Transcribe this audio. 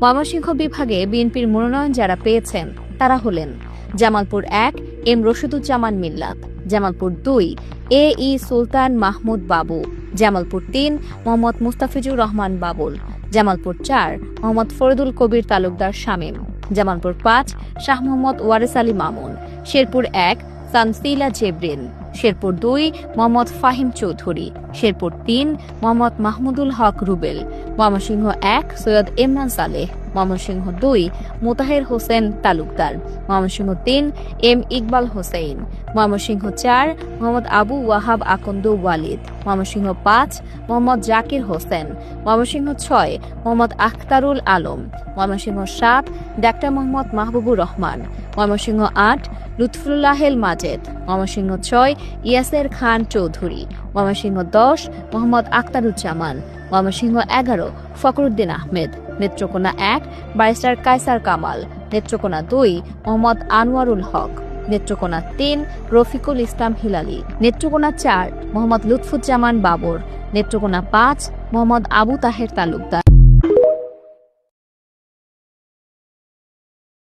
ময়মনসিংহ বিভাগে বিএনপির মনোনয়ন যারা পেয়েছেন তারা হলেন জামালপুর ১ এম রশিদুজ্জামান মিল্লাত, জামালপুর ২ এ ই সুলতান মাহমুদ বাবু, জামালপুর ৩ মোহাম্মদ মুস্তাফিজুর রহমান বাবুল, জামালপুর ৪ মোহাম্মদ ফরিদুল কবির তালুকদার শামীম, জামালপুর ৫ শাহ মোহাম্মদ ওয়ারেস আলী মামুন, শেরপুর ১ সানসিলা জেবরিন, শেরপুর ২ মোহাম্মদ ফাহিম চৌধুরী, শেরপুর ৩ মোহাম্মদ মাহমুদুল হক রুবেল, ময়মনসিংহ ১ সৈয়দ ইমরান সালেহ, ময়মনসিংহ ২ মোতাহের হোসেন তালুকদার, ময়মনসিংহ ৩ এম ইকবাল হোসেন, ময়মনসিংহ ৪ মোহাম্মদ আবু ওয়াহাব আকন্দ ওয়ালিদ, ময়মনসিংহ ৫ মোহাম্মদ জাকির হোসেন, ময়মনসিংহ ৬ মোহাম্মদ আখতারুল আলম, ময়মনসিংহ ৭ ডাক্তার মোহাম্মদ মাহবুবুর রহমান, ময়মনসিংহ ৮ লুৎফুল্লাহেল মাজেদ, ময়মনসিংহ ৬ ইয়াসের খান চৌধুরী, ময়মনসিংহ ১০ মোহাম্মদ আখতারুজ্জামান, ময়মনসিংহ ১১ ফখরুদ্দিন আহমেদ, নেত্রকোনা ১ ব্যারিস্টার কায়সার কামাল, নেত্রকোনা ২ মোহাম্মদ আনোয়ারুল হক, নেত্রকোনা ৩ রফিকুল ইসলাম হিলালি, নেত্রকোনা ৪ মোহাম্মদ লুৎফুজ্জামান বাবর, নেত্রকোনা ৫ মোহাম্মদ আবু তাহের তালুকদার।